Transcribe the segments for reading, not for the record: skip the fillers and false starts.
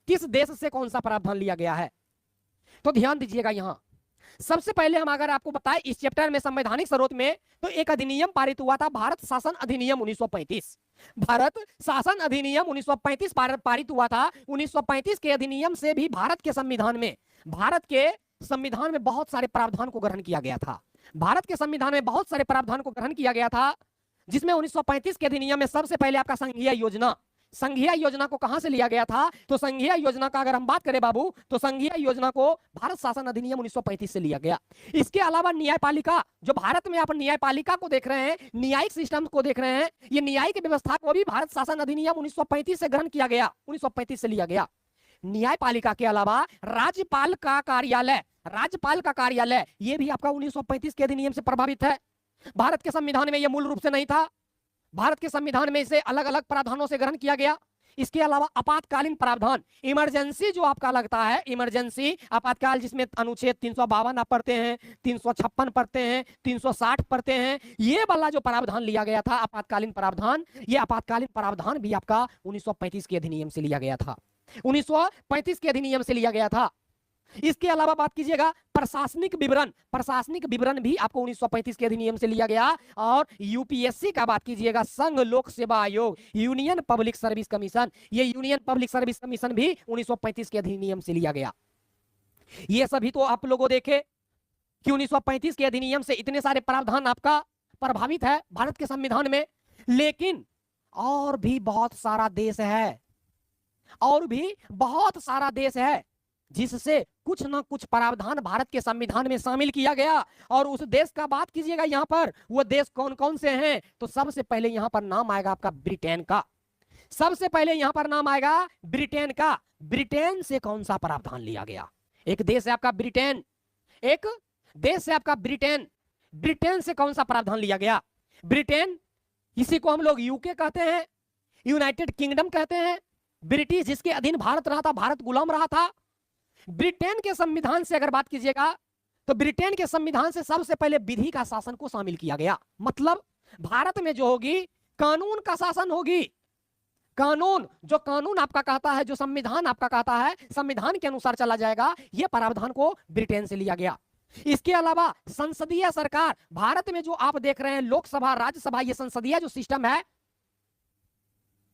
किस देश से कौन सा प्रावधान लिया गया है? तो ध्यान दीजिएगा यहां सबसे पहले हम अगर आपको बताएं इस चैप्टर में संवैधानिक स्रोत में, तो एक अधिनियम पारित हुआ था, भारत शासन अधिनियम 1935। भारत शासन अधिनियम 1935 पारित हुआ था। 1935 के अधिनियम से भी भारत के संविधान में बहुत सारे प्रावधान को ग्रहण किया गया था। भारत के संविधान में बहुत सारे प्रावधान को ग्रहण किया गया था, जिसमें 1935 के अधिनियम में सबसे पहले आपका संघीय योजना को कहां से लिया गया था? तो संघीय योजना का अगर हम बात करें बाबू, तो संघीय योजना को भारत शासन अधिनियम 1935 से लिया गया। इसके अलावा न्यायपालिका, जो भारत में आप न्यायपालिका को देख रहे हैं, न्यायिक सिस्टम को देख रहे हैं, ये न्यायिक व्यवस्था को भी भारत शासन अधिनियम 1935 से ग्रहण किया गया, 1935 से लिया गया। न्यायपालिका के अलावा राज्यपाल का कार्यालय ये भी आपका 1935 के अधिनियम से प्रभावित है। भारत के संविधान में यह मूल रूप से नहीं था, भारत के संविधान में इसे अलग अलग प्रावधानों से ग्रहण किया गया। इसके अलावा आपातकालीन प्रावधान, इमरजेंसी जो आपका लगता है, इमरजेंसी आपातकाल, जिसमें अनुच्छेद 352 आप पढ़ते हैं, 356 पढ़ते हैं, 360 पढ़ते हैं, ये वाला जो प्रावधान लिया गया था आपातकालीन प्रावधान, ये आपातकालीन प्रावधान भी आपका 1935 के अधिनियम से लिया गया था, 1935 के अधिनियम से लिया गया था। इसके अलावा बात कीजिएगा प्रशासनिक विवरण भी आपको 1935 के अधिनियम से लिया गया। और यूपीएससी का बात कीजिएगा, संघ लोक सेवा आयोग, यूनियन पब्लिक सर्विस कमीशन, ये यूनियन पब्लिक सर्विस कमीशन भी 1935 के अधिनियम से लिया गया। ये सभी तो आप लोगों देखे कि 1935 के अधिनियम से इतने सारे प्रावधान आपका प्रभावित है भारत के संविधान में। लेकिन और भी बहुत सारा देश है जिससे कुछ ना कुछ प्रावधान भारत के संविधान में शामिल किया गया। और उस देश का बात कीजिएगा यहां पर, वो देश कौन कौन से हैं? तो सबसे पहले यहां पर नाम आएगा आपका ब्रिटेन का। ब्रिटेन से कौन सा प्रावधान लिया गया? एक देश है आपका ब्रिटेन, ब्रिटेन से कौन सा प्रावधान लिया गया? ब्रिटेन, इसी को हम लोग यूके कहते हैं, यूनाइटेड किंगडम कहते हैं। ब्रिटिश जिसके अधीन भारत रहा था, भारत गुलाम रहा था। ब्रिटेन के संविधान से अगर बात कीजिएगा, तो ब्रिटेन के संविधान से सबसे पहले विधि का शासन को शामिल किया गया। मतलब भारत में जो होगी कानून का शासन होगी। जो कानून आपका कहता है, जो संविधान आपका कहता है, संविधान के अनुसार चला जाएगा, यह प्रावधान को ब्रिटेन से लिया गया। इसके अलावा संसदीय सरकार, भारत में जो आप देख रहे हैं लोकसभा, राज्यसभा, ये संसदीय जो सिस्टम है,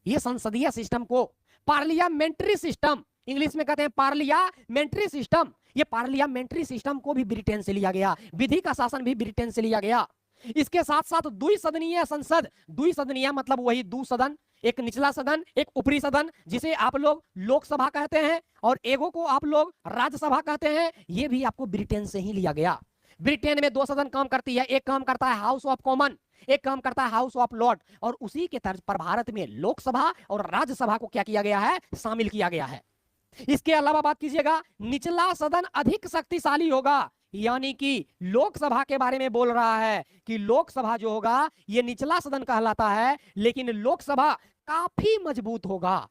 ये संसदीय सिस्टम को पार्लियामेंट्री सिस्टम, इंग्लिश में कहते हैं पार्लियामेंट्री सिस्टम, ये पार्लियामेंट्री सिस्टम को भी ब्रिटेन से लिया गया। विधि का शासन भी ब्रिटेन से लिया गया। इसके साथ साथ द्विसदनीय संसद, द्विसदनीय मतलब वही दो सदन, एक निचला सदन, एक ऊपरी सदन, जिसे आप लोग लोकसभा कहते हैं और एगो को आप लोग राज्यसभा कहते हैं, ये भी आपको ब्रिटेन से ही लिया गया। ब्रिटेन में दो सदन काम करती है, एक काम करता है हाउस ऑफ कॉमन, एक काम करता है हाउस ऑफ लॉर्ड। और उसी के तर्ज पर भारत में लोकसभा और राज्यसभा को क्या किया गया है? शामिल किया गया है। इसके अलावा बात कीजिएगा, निचला सदन अधिक शक्तिशाली होगा, यानी कि लोकसभा के बारे में बोल रहा है कि लोकसभा जो होगा ये निचला सदन कहलाता है, लेकिन लोकसभा काफी मजबूत होगा।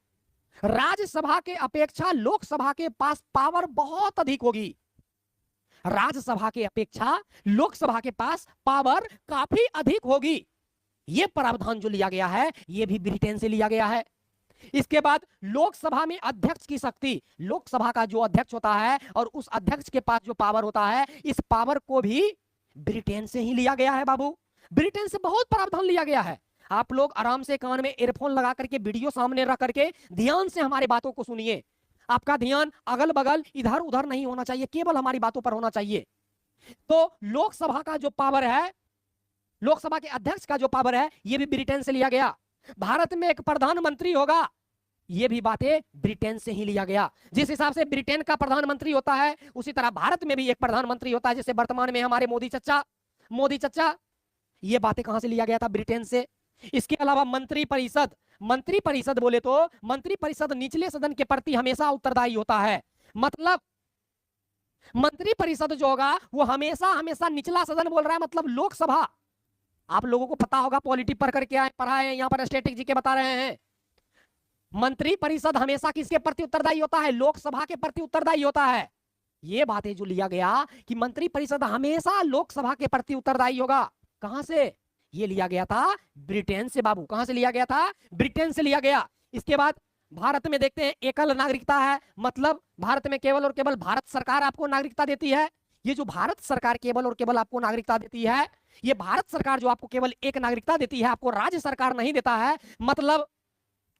राज्यसभा के अपेक्षा लोकसभा के पास पावर बहुत अधिक होगी। राज्यसभा के अपेक्षा लोकसभा के पास पावर काफी अधिक होगी। यह प्रावधान जो लिया गया है, यह भी ब्रिटेन से लिया गया है। इसके बाद लोकसभा में अध्यक्ष की शक्ति, लोकसभा का जो अध्यक्ष होता है और उस अध्यक्ष के पास जो पावर होता है, इस पावर को भी ब्रिटेन से ही लिया गया है बाबू। ब्रिटेन से बहुत प्रावधान लिया गया है। आप लोग आराम से कान में ईयरफोन लगा करके, वीडियो सामने रख करके ध्यान से हमारी बातों को सुनिए। आपका ध्यान अगल बगल इधर उधर नहीं होना चाहिए, केवल हमारी बातों पर होना चाहिए। तो लोकसभा का जो पावर है, लोकसभा के अध्यक्ष का जो पावर है, यह भी ब्रिटेन से लिया गया। भारत में एक प्रधानमंत्री होगा, यह भी बातें ब्रिटेन से ही लिया गया। जिस हिसाब से ब्रिटेन का प्रधानमंत्री होता है, उसी तरह भारत में भी एक प्रधानमंत्री होता है, जैसे वर्तमान में हमारे मोदी चचा। ये बातें कहां से लिया गया था? ब्रिटेन से। इसके अलावा मंत्री परिषद बोले तो मंत्री परिषद निचले सदन के प्रति हमेशा उत्तरदायी होता है। मतलब मंत्री परिषद जो होगा वो हमेशा निचला सदन बोल रहा है, मतलब लोकसभा। आप लोगों को पता होगा, पॉलिटी पढ़ करके पढ़ाए हैं, यहां पर स्टैटिक जी के बता रहे हैं। मंत्री परिषद हमेशा किसके प्रति उत्तरदायी होता है? लोकसभा के प्रति उत्तरदायी होता है। ये बातें जो लिया गया कि मंत्री परिषद हमेशा लोकसभा के प्रति उत्तरदायी होगा, कहां से? ये लिया गया था ब्रिटेन से बाबू। कहां से लिया गया था? ब्रिटेन से लिया गया। इसके बाद भारत में देखते हैं एकल नागरिकता है, मतलब भारत में केवल और केवल भारत सरकार आपको नागरिकता देती है। ये जो भारत सरकार केवल और केवल आपको नागरिकता देती है, ये भारत सरकार जो आपको केवल एक नागरिकता देती है, आपको राज्य सरकार नहीं देता है, मतलब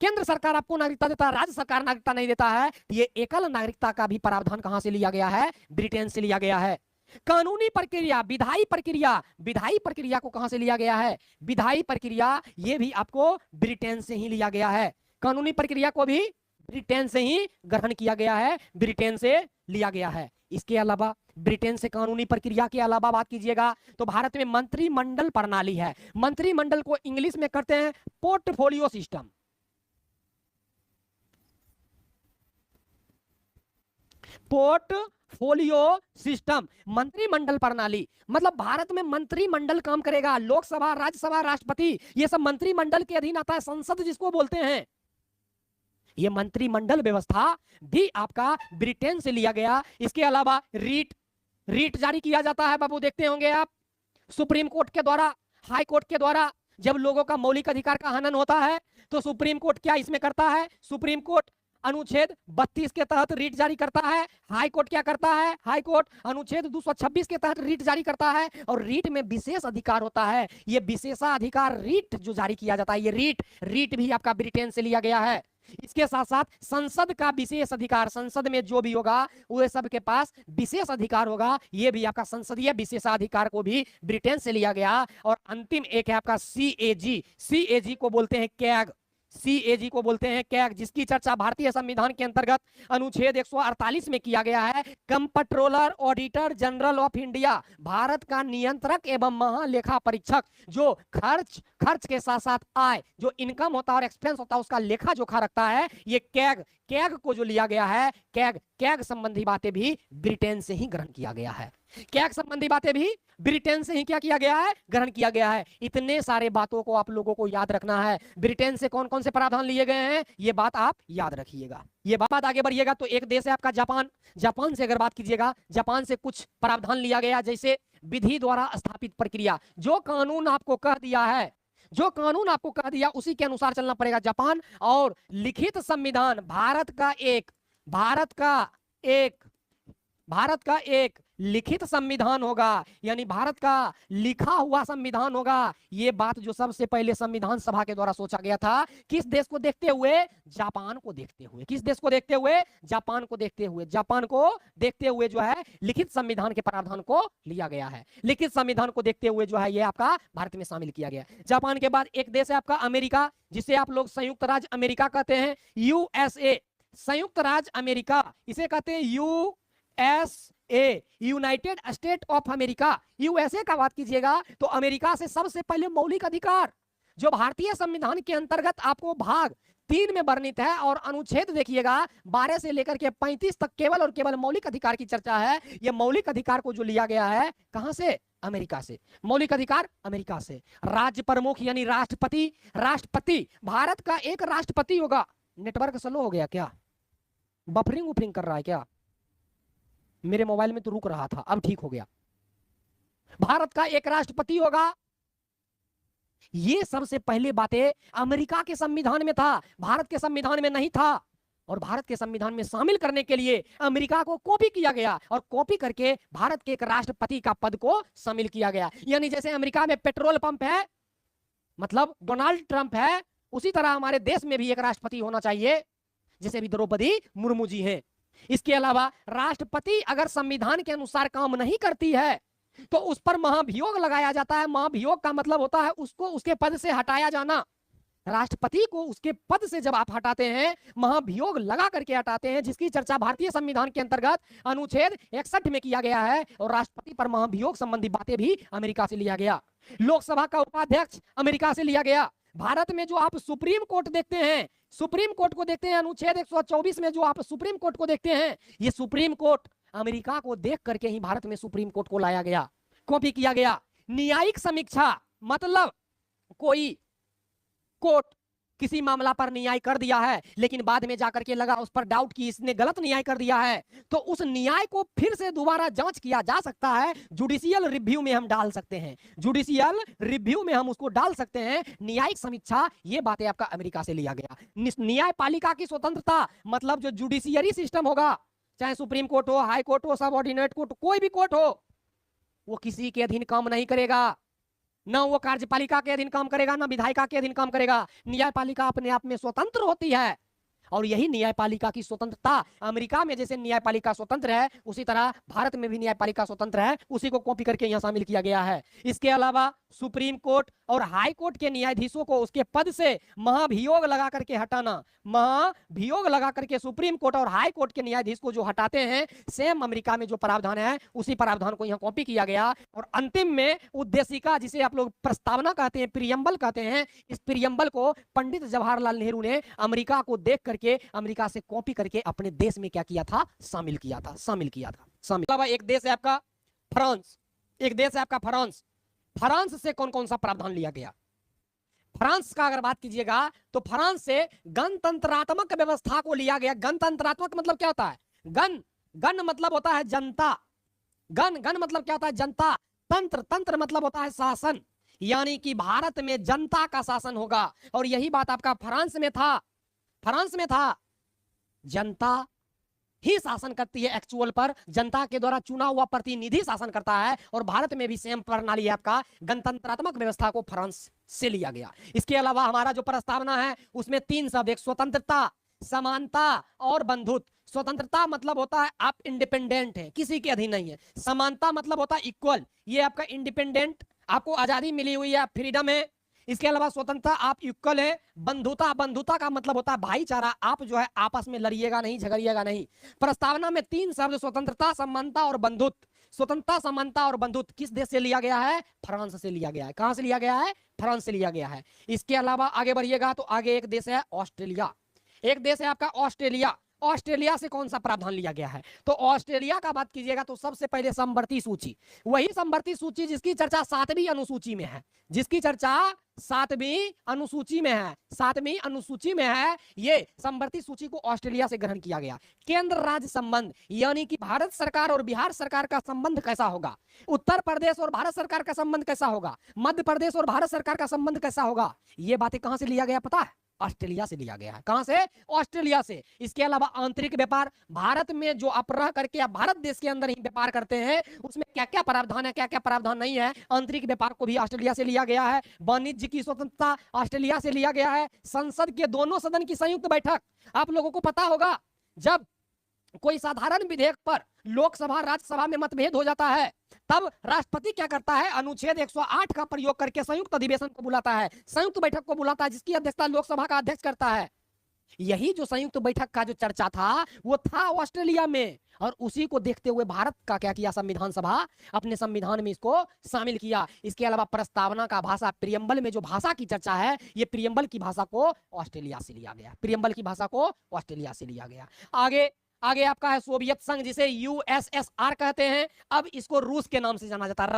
केंद्र सरकार आपको नागरिकता देता है, राज्य सरकार नागरिकता नहीं देता है। ये एकल नागरिकता का भी प्रावधान कहां से लिया गया है? ब्रिटेन से लिया गया है। कानूनी प्रक्रिया, विधायी प्रक्रिया, विधायी प्रक्रिया को कहां से लिया गया है? विधायी प्रक्रिया ये भी आपको ब्रिटेन से ही लिया गया है। कानूनी प्रक्रिया को भी ब्रिटेन से ही ग्रहण किया गया है, ब्रिटेन से लिया गया है। इसके अलावा ब्रिटेन से कानूनी प्रक्रिया के अलावा बात कीजिएगा तो भारत में मंत्रिमंडल प्रणाली है। मंत्रिमंडल को इंग्लिश में करते हैं पोर्टफोलियो सिस्टम। पोर्टफोलियो सिस्टम, मंत्रिमंडल प्रणाली, मतलब भारत में मंत्रिमंडल काम करेगा। लोकसभा, राज्यसभा, राष्ट्रपति, ये सब मंत्रिमंडल के अधीन आता है। संसद जिसको बोलते हैं, ये मंत्रिमंडल व्यवस्था भी आपका ब्रिटेन से लिया गया। इसके अलावा रीट जारी किया जाता है बाबू, देखते होंगे आप, सुप्रीम कोर्ट के द्वारा, हाई कोर्ट के द्वारा। जब लोगों का मौलिक अधिकार का हनन होता है तो सुप्रीम कोर्ट क्या इसमें करता है? सुप्रीम कोर्ट अनुच्छेद 32 के तहत रीट जारी करता है। हाई कोर्ट क्या करता है? हाई कोर्ट अनुच्छेद 226 के तहत रीट जारी करता है। और रीट में विशेष अधिकार होता है, ये विशेषाधिकार रीट जो जारी किया जाता है, ये रीट भी आपका ब्रिटेन से लिया गया है। इसके साथ साथ संसद का विशेष अधिकार, संसद में जो भी होगा वो सबके पास विशेष अधिकार होगा, ये भी आपका संसदीय विशेषाधिकार को भी ब्रिटेन से लिया गया। और अंतिम एक है आपका सीएजी। सीएजी को बोलते हैं कैग, सीएजी को बोलते हैं कैग, जिसकी चर्चा भारतीय संविधान के अंतर्गत अनुच्छेद 148 में किया गया है। Comptroller auditor general of India, Bharat का नियंत्रक एवं महालेखा परीक्षक, जो खर्च के साथ साथ आय, जो इनकम होता है और एक्सपेंस होता है, उसका लेखा जोखा रखता है। ये कैग को जो लिया गया है, कैग संबंधी बातें भी ब्रिटेन से ही ग्रहण किया गया है। कैग संबंधी बातें भी ब्रिटेन से ही क्या किया गया है? ग्रहण किया गया है। इतने सारे बातों को आप लोगों को याद रखना है। ब्रिटेन से कौन कौन से प्रावधान लिए गए हैं, ये बात आप याद रखिएगा। ये बात आगे बढ़िएगा तो एक देश है आपका जापान। जापान से अगर बात कीजिएगा, जापान से कुछ प्रावधान लिया गया, जैसे विधि द्वारा स्थापित प्रक्रिया। जो कानून आपको कह दिया है, जो कानून आपको कह दिया उसी के अनुसार चलना पड़ेगा जापान। और लिखित संविधान, भारत का एक लिखित संविधान होगा, यानी भारत का लिखा हुआ संविधान होगा। ये बात जो सबसे पहले संविधान सभा के द्वारा सोचा गया था, किस देश को देखते हुए? जापान को देखते हुए। किस देश को देखते हुए? जापान को देखते हुए। जापान को देखते हुए जो है लिखित संविधान के प्रावधान को लिया गया है। लिखित संविधान को देखते हुए जो है ये आपका भारत में शामिल किया गया। जापान के बाद एक देश है आपका अमेरिका, जिसे आप लोग संयुक्त राज्य अमेरिका कहते हैं, यूएसए। संयुक्त राज्य अमेरिका, इसे कहते हैं USA, United state of America. USA का बात कीजिएगा तो अमेरिका से सबसे पहले मौलिक अधिकार जो भारतीय संविधान के अंतर्गत आपको भाग 3 में वर्णित है, और अनुच्छेद देखिएगा 12 से लेकर के 35 तक केवल और केवल मौलिक अधिकार की चर्चा है। यह मौलिक अधिकार को जो लिया गया है कहां से? अमेरिका से। मौलिक अधिकार अमेरिका से। राज्य प्रमुख यानी राष्ट्रपति, भारत का एक राष्ट्रपति होगा। नेटवर्क स्लो हो गया क्या? बफरिंग कर रहा है क्या? मेरे मोबाइल में तो रुक रहा था, अब ठीक हो गया। भारत का एक राष्ट्रपति होगा। ये सबसे पहले बातें अमेरिका के संविधान में था, भारत के संविधान में नहीं था। और भारत के संविधान में शामिल करने के लिए अमेरिका को कॉपी किया गया, और कॉपी करके भारत के एक राष्ट्रपति का पद को शामिल किया गया। यानी जैसे अमेरिका में पेट्रोल पंप है, मतलब डोनाल्ड ट्रंप है, उसी तरह हमारे देश में भी एक राष्ट्रपति होना चाहिए, जैसे भी द्रौपदी मुर्मू जी हैं। इसके अलावा राष्ट्रपति अगर संविधान के अनुसार काम नहीं करती है तो उस पर महाभियोग लगाया जाता है। महाभियोग का मतलब होता है उसको उसके पद से हटाया जाना। राष्ट्रपति को उसके पद से जब आप हटाते हैं, महाभियोग लगा करके हटाते हैं, जिसकी चर्चा भारतीय संविधान के अंतर्गत अनुच्छेद 61 में किया गया है। और राष्ट्रपति पर महाभियोग संबंधी बातें भी अमेरिका से लिया गया। लोकसभा का उपाध्यक्ष अमेरिका से लिया गया। भारत में जो आप सुप्रीम कोर्ट देखते हैं, सुप्रीम कोर्ट को देखते हैं, अनुच्छेद 124 में जो आप सुप्रीम कोर्ट को देखते हैं, ये सुप्रीम कोर्ट अमेरिका को देख करके ही भारत में सुप्रीम कोर्ट को लाया गया, कॉपी किया गया। न्यायिक समीक्षा, मतलब कोई कोर्ट किसी मामला पर न्याय कर दिया है, लेकिन बाद में जाकर के लगा उस पर डाउट कि इसने गलत न्याय कर दिया है, तो उस न्याय को फिर से दोबारा जांच किया जा सकता है। जुडिशियल रिव्यू में हम डाल सकते हैं, जुडिशियल रिव्यू में हम उसको डाल सकते हैं, न्यायिक समीक्षा। ये बातें आपका अमेरिका से लिया गया। न्यायपालिका की स्वतंत्रता मतलब जो जुडिशियरी सिस्टम होगा, चाहे सुप्रीम कोर्ट हो, हाई कोर्ट हो, सबऑर्डिनेट कोर्ट, कोई भी कोर्ट हो, वो किसी के अधीन काम नहीं करेगा। न वो कार्यपालिका के अधीन काम करेगा, न विधायिका के अधीन काम करेगा। न्यायपालिका अपने आप में स्वतंत्र होती है, और यही न्यायपालिका की स्वतंत्रता, अमेरिका में जैसे न्यायपालिका स्वतंत्र है, उसी तरह भारत में भी न्यायपालिका स्वतंत्र है, उसी को कॉपी करके यहां शामिल किया गया है। इसके अलावा सुप्रीम कोर्ट और हाई कोर्ट के न्यायाधीशों को उसके पद से महाभियोग लगा करके हटाना, महाभियोग लगा करके सुप्रीम कोर्ट और हाई कोर्ट के न्यायाधीश को जो हटाते हैं, सेम अमेरिका में जो प्रावधान है उसी प्रावधान को यहां कॉपी किया गया। और अंतिम में उद्देशिका, जिसे आप लोग प्रस्तावना कहते हैं, प्रियम्बल कहते हैं, इस प्रियम्बल को पंडित जवाहरलाल नेहरू ने अमेरिका को देख करके, अमेरिका से कॉपी करके अपने देश में क्या किया था, शामिल किया था। एक देश है आपका फ्रांस, एक देश है आपका फ्रांस। फ्रांस से कौन कौन सा प्रावधान लिया गया? फ्रांस का अगर बात कीजिएगा तो फ्रांस से गणतंत्रात्मक व्यवस्था को लिया गया। गणतंत्रात्मक मतलब क्या होता है? गण मतलब होता है जनता, गण मतलब क्या होता है? जनता। तंत्र मतलब होता है शासन, यानी कि भारत में जनता का शासन होगा। और यही बात आपका फ्रांस में था, जनता ही शासन करती है एक्चुअल पर, जनता के द्वारा चुना हुआ प्रतिनिधि शासन करता है। और भारत में भी सेम प्रणाली है आपका, गणतंत्रात्मक व्यवस्था को फ्रांस से लिया गया। इसके अलावा हमारा जो प्रस्तावना है उसमें 3 शब्द, एक स्वतंत्रता, समानता और बंधुत्व। स्वतंत्रता मतलब होता है आप इंडिपेंडेंट है, किसी के अधीन नहीं है। समानता मतलब होता है इक्वल, ये आपका इंडिपेंडेंट, आपको आजादी मिली हुई है, फ्रीडम है। इसके अलावा स्वतंत्रता, आप इक्वल है। बंधुता का मतलब होता है भाईचारा, आप जो है आपस में लड़िएगा नहीं, झगड़िएगा नहीं। प्रस्तावना में 3 शब्द, स्वतंत्रता, समानता और बंधुत्व। स्वतंत्रता, समानता और बंधुत्व किस देश से लिया गया है? फ्रांस से लिया गया है। कहां से लिया गया है? फ्रांस से लिया गया है। इसके अलावा आगे बढ़िएगा तो आगे एक देश है ऑस्ट्रेलिया, एक देश है आपका ऑस्ट्रेलिया। ऑस्ट्रेलिया से कौन सा प्रावधान लिया गया है? तो ऑस्ट्रेलिया का बात कीजिएगा तो सबसे पहले समवर्ती सूची, वही समवर्ती सूची जिसकी चर्चा 7वीं अनुसूची में है, जिसकी चर्चा 7वीं अनुसूची में है, 7वीं अनुसूची में है। ये समवर्ती सूची को ऑस्ट्रेलिया से ग्रहण किया गया। केंद्र राज्य संबंध, यानी कि भारत सरकार और बिहार सरकार का संबंध कैसा होगा, उत्तर प्रदेश और भारत सरकार का संबंध कैसा होगा, मध्य प्रदेश और भारत सरकार का संबंध कैसा होगा, ये बातें कहां से लिया गया पता है? ऑस्ट्रेलिया से लिया गया है। कहां से? ऑस्ट्रेलिया से। इसके अलावा आंतरिक व्यापार, भारत में जो आप रह करके आप भारत देश के अंदर ही व्यापार करते हैं, उसमें क्या क्या प्रावधान है, क्या क्या प्रावधान नहीं है, आंतरिक व्यापार को भी ऑस्ट्रेलिया से लिया गया है। वाणिज्य की स्वतंत्रता ऑस्ट्रेलिया से लिया गया है। संसद के दोनों सदन की संयुक्त बैठक, आप लोगों को पता होगा जब कोई साधारण विधेयक पर लोकसभा राज्यसभा में मतभेद हो जाता है, तब राष्ट्रपति क्या करता है? अनुच्छेद 108 का प्रयोग करके संयुक्त अधिवेशन को बुलाता है, संयुक्त बैठक को बुलाता है, जिसकी अध्यक्षता लोकसभा का अध्यक्ष करता है। यही जो संयुक्त बैठक का जो चर्चा था वो था ऑस्ट्रेलिया में, और उसी को देखते हुए भारत का क्या किया? संविधान सभा अपने संविधान में इसको शामिल किया। इसके अलावा प्रस्तावना का भाषा, प्रियम्बल में जो भाषा की चर्चा है, ये प्रियम्बल की भाषा को ऑस्ट्रेलिया से लिया गया, प्रियम्बल की भाषा को ऑस्ट्रेलिया से लिया गया। आगे आपका है सोवियत संघ, जिसे यूएसएसआर कहते हैं। अब इसको रूस के नाम से जाना जाता है,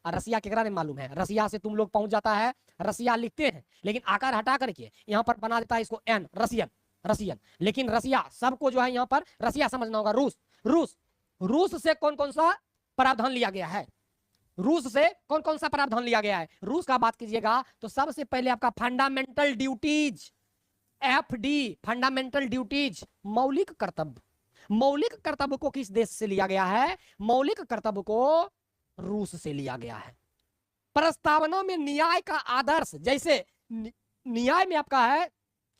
रसिया केकरा ने मालूम है? रसिया से तुम लोग पहुंच जाता है, रसिया लिखते हैं लेकिन आकार हटा करके यहां पर बना देता है इसको एन, रसियन। लेकिन रसिया सबको जो है यहां पर रसिया समझना होगा। रूस से कौन कौन सा प्रावधान लिया गया है? रूस से कौन कौन सा प्रावधान लिया गया है? रूस का बात कीजिएगा तो सबसे पहले आपका fundamental duties, FD, fundamental duties, मौलिक कर्तव्य को किस देश से लिया गया है? मौलिक कर्तव्य को रूस से लिया गया है। प्रस्तावना में न्याय का आदर्श, जैसे न्याय में आपका है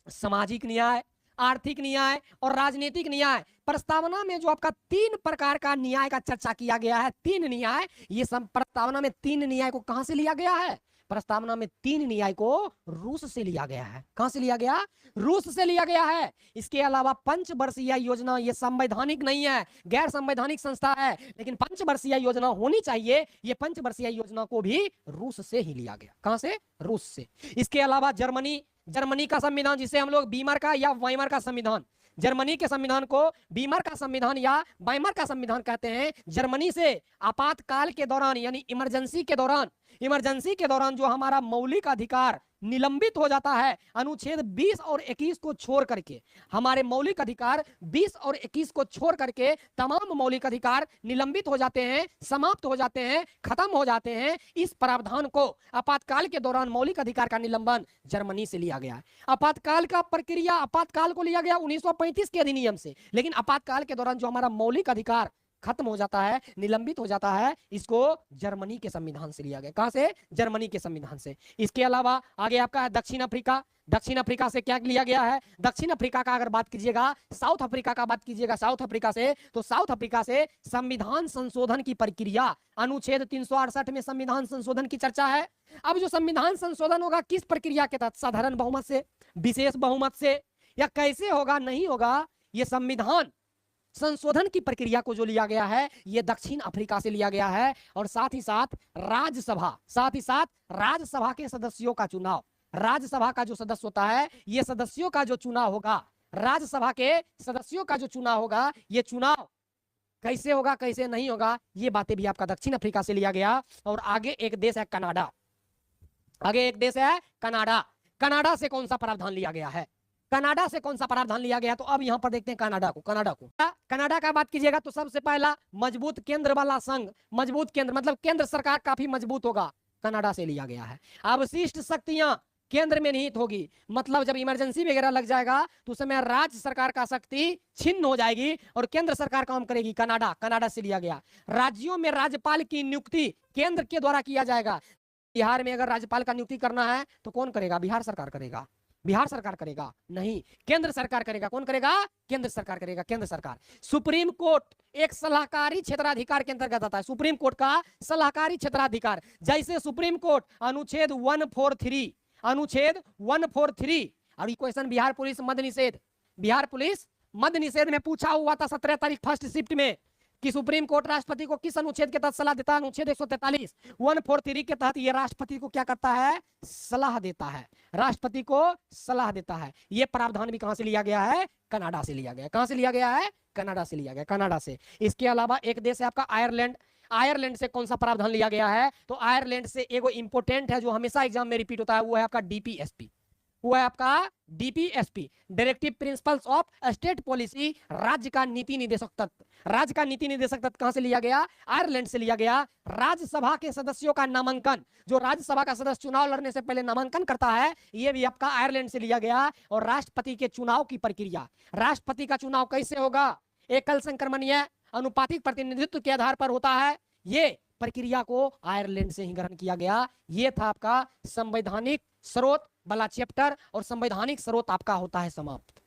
सामाजिक न्याय, आर्थिक न्याय और राजनीतिक न्याय। प्रस्तावना में जो आपका 3 प्रकार का न्याय का चर्चा किया गया है, 3 न्याय, ये सब प्रस्तावना में 3 न्याय को कहां से लिया गया है? प्रस्तावना में 3 न्याय को रूस से लिया गया है। कहां से लिया गया? रूस से लिया गया है। इसके अलावा पंचवर्षीय योजना, ये संवैधानिक नहीं है, गैर संवैधानिक संस्था है, लेकिन पंचवर्षीय योजना होनी चाहिए। ये पंचवर्षीय योजना को भी रूस से ही लिया गया। कहां से? रूस से। इसके अलावा जर्मनी का संविधान, जिसे हम लोग बीमर का या वाइमर का संविधान, जर्मनी के संविधान को बीमर का संविधान या वाइमर का संविधान कहते हैं। जर्मनी से आपातकाल के दौरान, यानी इमरजेंसी के दौरान इमरजेंसी के दौरान जो हमारा मौलिक अधिकार निलंबित हो जाता है, अनुच्छेद 20 और 21 को छोड़ करके, हमारे मौलिक अधिकार 20 और 21 को छोड़ करके तमाम मौलिक अधिकार निलंबित हो जाते हैं, समाप्त हो जाते हैं, खत्म हो जाते हैं। इस प्रावधान को आपातकाल के दौरान मौलिक अधिकार का निलंबन जर्मनी से लिया गया है। आपातकाल का प्रक्रिया, आपातकाल को लिया गया 1935 के अधिनियम से, लेकिन आपातकाल के दौरान जो हमारा मौलिक अधिकार खत्म हो जाता है, निलंबित हो जाता है, इसको जर्मनी के संविधान से लिया गया। कहां से? जर्मनी के संविधान से। इसके अलावा आगे आपका है दक्षिण अफ्रीका। दक्षिण अफ्रीका से क्या लिया गया है? दक्षिण अफ्रीका का अगर बात कीजिएगा, साउथ अफ्रीका का बात कीजिएगा साउथ अफ्रीका से, तो साउथ अफ्रीका से संविधान संशोधन की प्रक्रिया, अनुच्छेद 368 में संविधान संशोधन की चर्चा है। अब जो संविधान संशोधन होगा किस प्रक्रिया के तहत? साधारण बहुमत से, विशेष बहुमत से, या कैसे होगा? नहीं होगा। यह संविधान संशोधन की प्रक्रिया को जो लिया गया है, यह दक्षिण अफ्रीका से लिया गया है। और साथ ही साथ राज्यसभा के सदस्यों का चुनाव, राज्यसभा का जो सदस्य होता है, यह सदस्यों का जो चुनाव होगा, राज्यसभा के सदस्यों का जो चुनाव होगा, यह चुनाव कैसे होगा, कैसे नहीं होगा, ये बातें भी आपका दक्षिण अफ्रीका से लिया गया। और आगे एक देश है कनाडा। आगे एक देश है कनाडा। कनाडा से कौन सा प्रावधान लिया गया है? कनाडा से कौन सा प्रावधान लिया गया? तो अब यहां पर देखते हैं कनाडा को। कनाडा का बात कीजिएगा तो सबसे पहला मजबूत केंद्र वाला संघ, मजबूत केंद्र मतलब केंद्र सरकार काफी मजबूत होगा, कनाडा से लिया गया है। अवशिष्ट शक्तियां केंद्र में निहित होगी, मतलब जब इमरजेंसी वगैरह लग जाएगा तो उस समय राज्य सरकार का शक्ति छिन्न हो जाएगी और केंद्र सरकार काम करेगी। कनाडा से लिया गया। राज्यों में राज्यपाल की नियुक्ति केंद्र के द्वारा किया जाएगा। बिहार में अगर राज्यपाल का नियुक्ति करना है तो कौन करेगा? बिहार सरकार करेगा। बिहार सरकार करेगा? नहीं, केंद्र सरकार करेगा। कौन करेगा? केंद्र सरकार करेगा, केंद्र सरकार। सुप्रीम कोर्ट एक सलाहकारी क्षेत्राधिकार के अंतर्गत आता है। सुप्रीम कोर्ट का सलाहकारी क्षेत्राधिकार, जैसे सुप्रीम कोर्ट अनुच्छेद 143 और ये क्वेश्चन बिहार पुलिस मद्य निषेध में पूछा हुआ था 17 तारीख फर्स्ट शिफ्ट में कि सुप्रीम कोर्ट राष्ट्रपति को किस अनुच्छेद के तहत सलाह देता है? अनुच्छेद 143 143 के तहत ये राष्ट्रपति को क्या करता है? सलाह देता है, राष्ट्रपति को सलाह देता है। ये प्रावधान भी कहां से लिया गया है? कनाडा से लिया गया। कहां से लिया गया है? कनाडा से लिया गया, कनाडा से। इसके अलावा एक देश है आपका आयरलैंड। आयरलैंड से कौन सा प्रावधान लिया गया है? तो आयरलैंड से एगो इंपोर्टेंट है जो हमेशा एग्जाम में रिपीट होता है, वो है आपका डीपीएसपी। वो है आपका DPSP, directive principles of state policy, राज्य का नीति निदेशक तत्व। राज्य का नीति निदेशक तत्व कहां से लिया गया? आयरलैंड से लिया गया। राज्यसभा के सदस्यों का नामांकन, जो राज्यसभा का सदस्य चुनाव लड़ने से पहले नामांकन करता है, यह भी आपका आयरलैंड से लिया गया। और राष्ट्रपति के चुनाव की प्रक्रिया, राष्ट्रपति का चुनाव कैसे होगा? एकल संक्रमणीय अनुपातिक प्रतिनिधित्व के आधार पर होता है। ये प्रक्रिया को आयरलैंड से ही ग्रहण किया गया। यह था आपका संवैधानिक स्रोत वाला चैप्टर, और संवैधानिक स्रोत आपका होता है समाप्त।